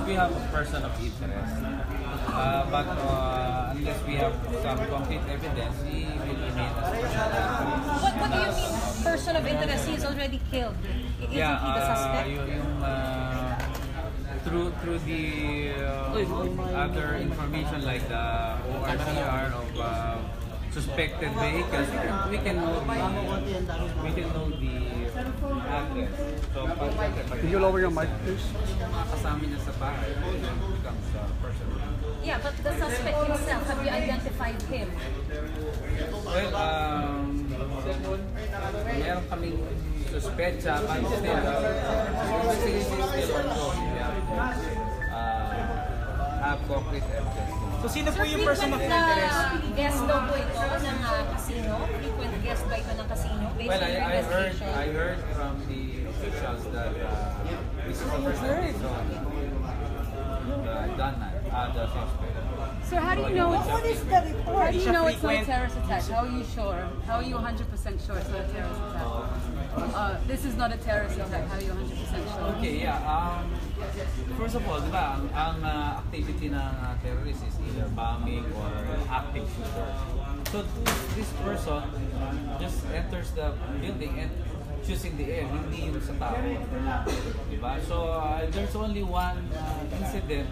we have a person of interest. But unless we have some concrete evidence, we will remain as person of interest. What do you mean, person of interest? He is already killed. Isn't he the suspect? Through the other information like the ORCR of suspected vehicles, we can know the address. So, can you lower your mic, please? Kasama niya sa bahay, becomes a person. Yeah, but the suspect himself, have you identified him? Well, meron kaming suspecha, but still, investigation is still ongoing. Have concrete evidence. So sino po yung person of interest? Guest daw po ito ng casino? Frequent guest ba ito ng casino? Based Well, on your investigation? I heard from the officials that this is the first time they saw the gunman, the suspect. So how do you know it's, What is the report? how do you know it's not a terrorist attack? How are you sure? How are you 100% sure it's not a terrorist attack? This is not a terrorist attack. How are you 100% sure? Okay, yeah. First of all, di ba, ang activity ng terrorist is either bombing or active shooter. So this person just enters the building and shoots in the air, hindi yung sa tao. Diba? So there's only one incident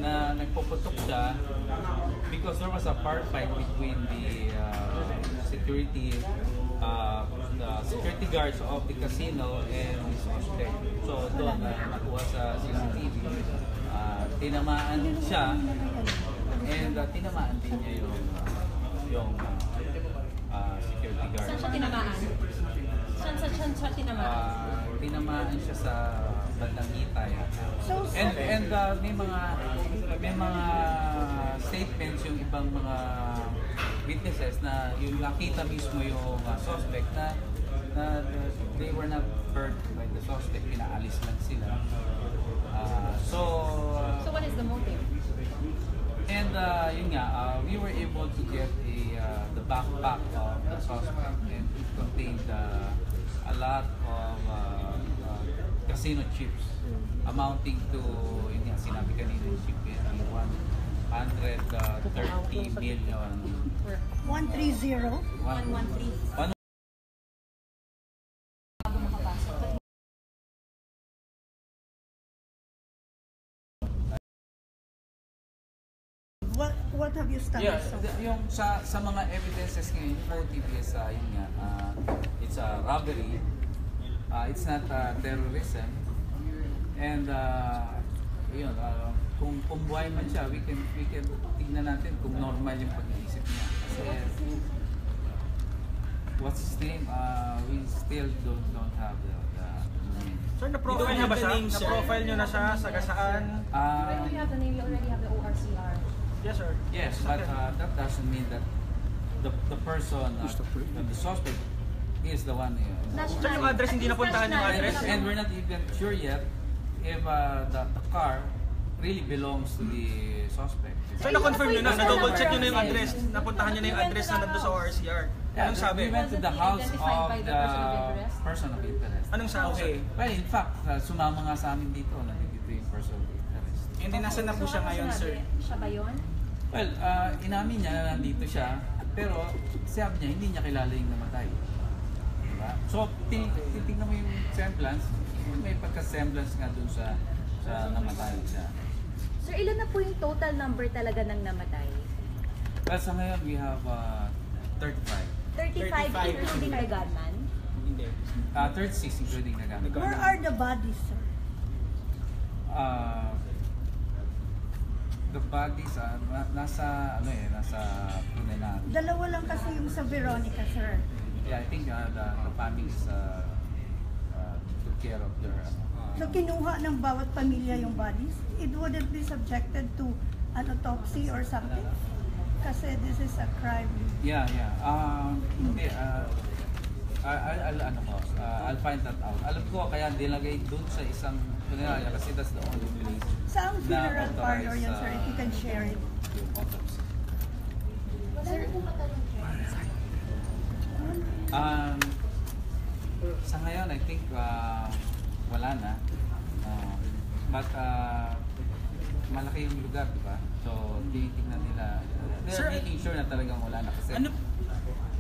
na nagpuputok siya because there was a fight between the security guards of the casino and the suspect. So doon nakuha sa CCTV, tinamaan siya and tinamaan din niya yung security guard. Saan siya tinamaan? Saan siya tinamaan? Tinamaan siya sa bandang hitay. And may mga statements yung ibang mga witnesses na yung nakita mismo yung suspect na they were not hurt by the suspect, pinaalis lang sila. So what is the motive? And yun nga, we were able to get the backpack of the suspect, and it contained a lot of casino chips amounting to, yun nga, sinabi kanina yung chip yun, 130 million. 130? 113. What have you studied? Yeah, yung sa mga evidences ngayon, yung motive is yun nga, it's a robbery, it's not terrorism, and yun, kung buhay man siya, we can tignan natin kung normal yung pag-iisip niya. Kasi what's his name? We still don't have the name. Sir, na-profile niya ba siya? Na-profile niyo na siya sa gasaan? When you have the name, you already have the ORCR. Yes, sir. Yes, but that doesn't mean that the person, the suspect, is the one. Sir, yung address, hindi napuntahan yung address? And we're not even sure yet if the car really belongs to the suspect. So, na-confirm nyo na, na-double check nyo na yung address, napuntahan nyo na yung address na nandun sa ORCR. Anong sabi? We went to the house of the person of interest. Anong sabi? Well, in fact, sumama nga sa amin dito, nandito yung person of interest. Hindi, nasa na po siya ngayon, sir? Siya ba yun? Well, inamin niya na nandito siya, pero sabi niya, hindi niya kilala yung namatay. Diba? So, titignan mo yung semblance, may pagka-semblance nga dun sa namatay siya. Sir, ilan na po yung total number talaga ng namatay? Well, sa ngayon, we have 35. 35 including the gunman? Hindi. 36 including the gunman. Where are the bodies, sir? The bodies, nasa Pune na. Dalawa lang kasi yung sa Veronica, sir. Yeah, I think the families took care of their... So kinuha ng bawat pamilya yung bodies? It wouldn't be subjected to an autopsy or something? Kasi this is a crime. Yeah. Hindi, I'll find that out. Alam ko kaya nilagay dun sa isang funeraria kasi that's the only place. Saan funeral parlor yan, sir? If you can share it. Yung autopsy. Sir, Sa ngayon, I think wala na. But malaki yung lugar, di ba? So, tinitingnan nila. Sir, They're making sure na talagang wala na kasi.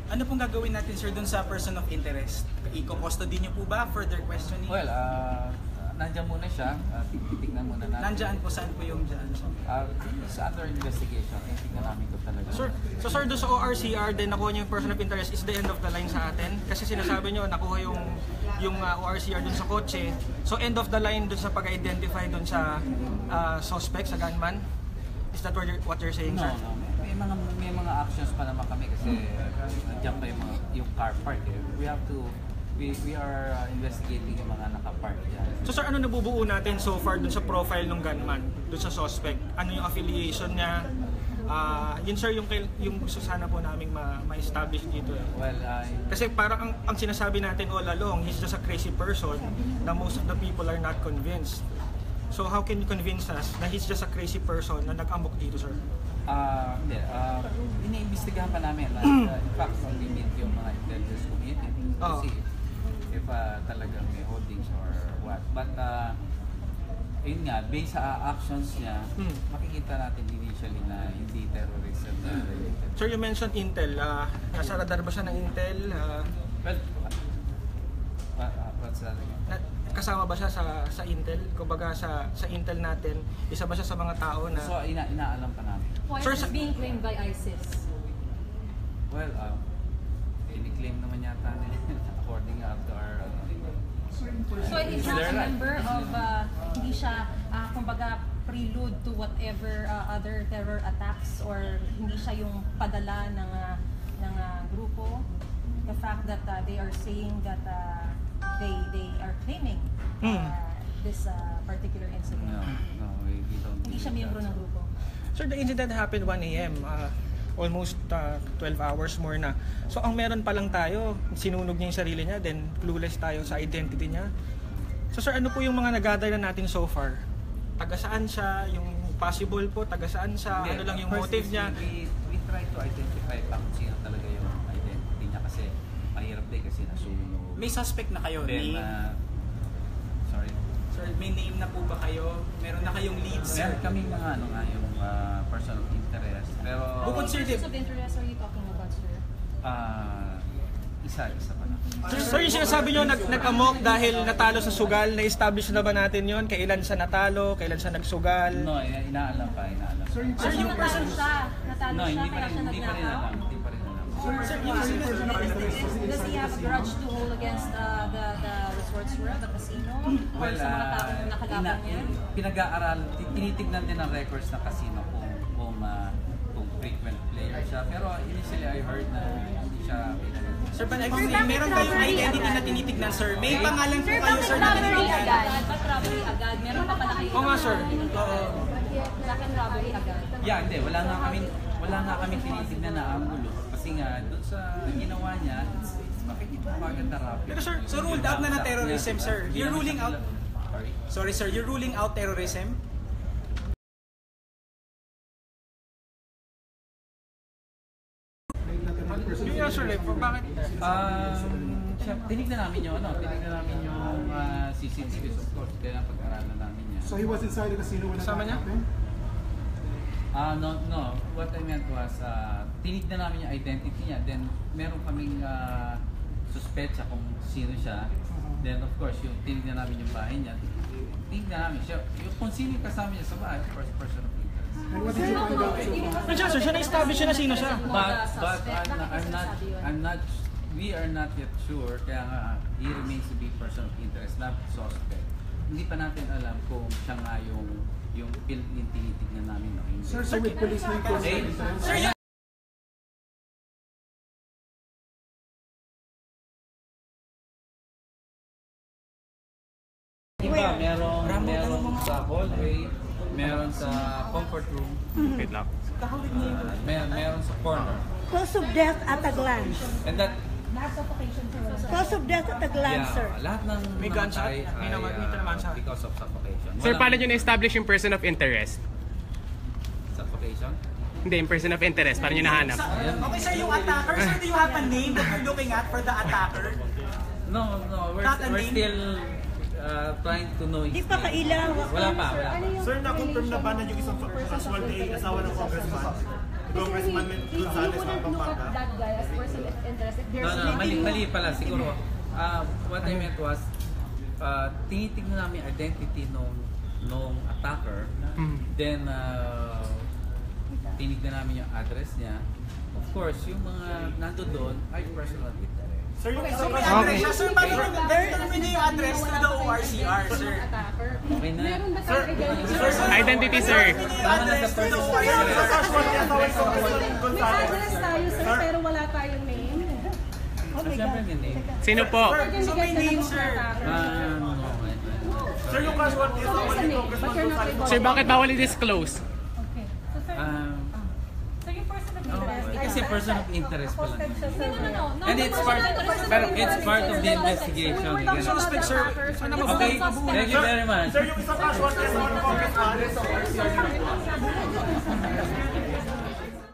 Ano pong gagawin natin, sir, dun sa person of interest? I-custody niyo po ba? Further questioning? Well, nandiyan muna siya. Titignan muna natin. Nandyan po, saan po yung dyan? It's under investigation. Tingnan namin ko talaga. Sir, so sir, doon sa ORCR, din nakuha niyo yung person of interest is the end of the line sa atin? Kasi sinasabi niyo, nakuha yung ORCR doon sa kotse. So end of the line doon sa pag-identify doon sa suspect, sa gunman? Is that what you're saying, sir? No. May mga actions pa naman kami kasi nandiyan pa yung car park eh. We are investigating yung mga naka-park dyan. So sir, ano nabubuo natin so far dun sa profile ng gunman, dun sa suspect? Ano yung affiliation niya? Yun sir, yung gusto sana po naming ma-establish dito. Well, Kasi parang ang sinasabi natin all along, he's just a crazy person na most of the people are not convinced. So how can you convince us na he's just a crazy person na nag-amok dito, sir? hindi. Iniimbestigahan pa namin. In fact, limit yung mga intelligence community to see if talagang may holdings or what. But, yun nga, based sa actions niya, makikita natin initially na hindi terrorism na related. Sir, you mentioned Intel. Nasa radar ba siya ng Intel? Well, what's that? Kasama ba siya sa Intel? Kumbaga sa Intel natin, isa ba siya sa mga tao na... So, inaalam pa namin. Why Sir, is it being claimed by ISIS? Well, ini-claim naman yata according to our... So he's not a member of, hindi siya, kumbaga, prelude to whatever other terror attacks or hindi siya yung padala ng grupo. The fact that they are saying that they are claiming this particular incident. No, we don't. Hindi siya miyembro ng grupo. Sir, the incident happened 1 a.m. Almost 12 hours more na. So ang meron pa lang tayo, sinunog niya yung sarili niya, then clueless tayo sa identity niya. So sir, ano po yung mga nag-gather na natin so far? Taga saan siya? Yung possible po, taga saan siya? Ano lang yung motive niya? We try to identify pa kung sino talaga yung identity niya kasi mahirap din kasi nasunog. May suspect na kayo? Then, sorry. Sir, may name na po ba kayo? Meron na kayong leads? Meron kaming mga yung person of interest. Pero Bukod sir, Persons of interest are you talking about, sir? isa pa na. Sir, yung sinasabi nyo nag-amok dahil natalo sa sugal, na-establish na ba natin yon? Kailan siya natalo? Kailan siya nagsugal? No, inaalam pa. Sir, yung natalo siya Hindi pa kaya siya rin nagnakaw? alam. Does he have a grudge to hold against the resorts were, the casino? Or sa mga taong nakalaban niya? Pinag-aaral, tinitignan din ang records ng casino kung frequent player siya. Pero initially I heard na hindi siya pinag- Sir, meron kayong identity na tinitignan, sir? May pangalan po kayo, sir, na tinitignan? Ba't robbery agad? Meron pa pala kayo? Oo nga, sir. Bakit robbery agad? Yeah, hindi. Wala nga kami tinitignan na angulo. Kasi nga, doon sa ginawa niya, makikita mo agad na rapid. Pero sir, so ruled out na terrorism, sir. You're ruling out... Sorry? Sorry, sir. You're ruling out terrorism? Yung answer eh, bakit? Tinignan namin yung CCTV, of course. Kaya pag-aralan namin niya. So he was inside the casino when Kasama that niya? happened? No. What I meant was, tinignan namin yung identity niya. Then, meron kaming suspetsa kung sino siya. Then, of course, yung tinignan namin yung bahay niya. Tinignan namin siya. Kung sino yung kasama niya sa bahay, first person of interest. And what did you find out so far? Nandiyan sir, siya na-establish siya na sino siya. But we are not yet sure. Kaya nga, he remains to be person of interest, not suspect. Hindi pa natin alam kung siya nga yung tinitignan namin. No? Sir, so with police na yung person of interest? Sir, Iba, meron sa hallway, meron sa comfort room, meron sa corner. Cause of death at a glance. And that, Cause of death at a glance, sir. lahat ng May gunshot? namatay May tinamaan siya? because of suffocation. Sir, Walang- paano nyo na-establish yung person of interest? Suffocation? Hindi, yung person of interest. Paano nyo nahanap? okay, sir, yung attacker, sir, do you have a name that you're looking at for the attacker? No, Not a we're name? still trying to know his Di pa name. kailangan. Wala pa. Sir, na-confirm na ba na yung isang casualty ay asawa ng congressman? Congressman Gonzales ng Pampanga? that guy as person of interest if there's No, mali pala siguro. What I meant was, tinitignan namin yung identity nung attacker. Then, tinignan namin yung address niya. Of course, yung mga nando doon ay personal interest. Sir, yung isang May address siya, sir. Paano niyo yung address to the ORCR, sir? Okay na. meron ba sa identity? Identity, sir. Tama na sa personal interest. May address tayo sir pero wala tayong name. Siyempre may name. Sino po? So may name, sir. Sir, yung casualty ay asawa ni Congressman Gonzales. Sir, bakit bawal i-disclose? Okay. So, sir, so yung person of interest, Kasi person of interest pala. no. And it's part of the investigation. Suspect, sir. Sana Okay, thank you very much. Sir, yung isang casualty ay asawa ng Congressman.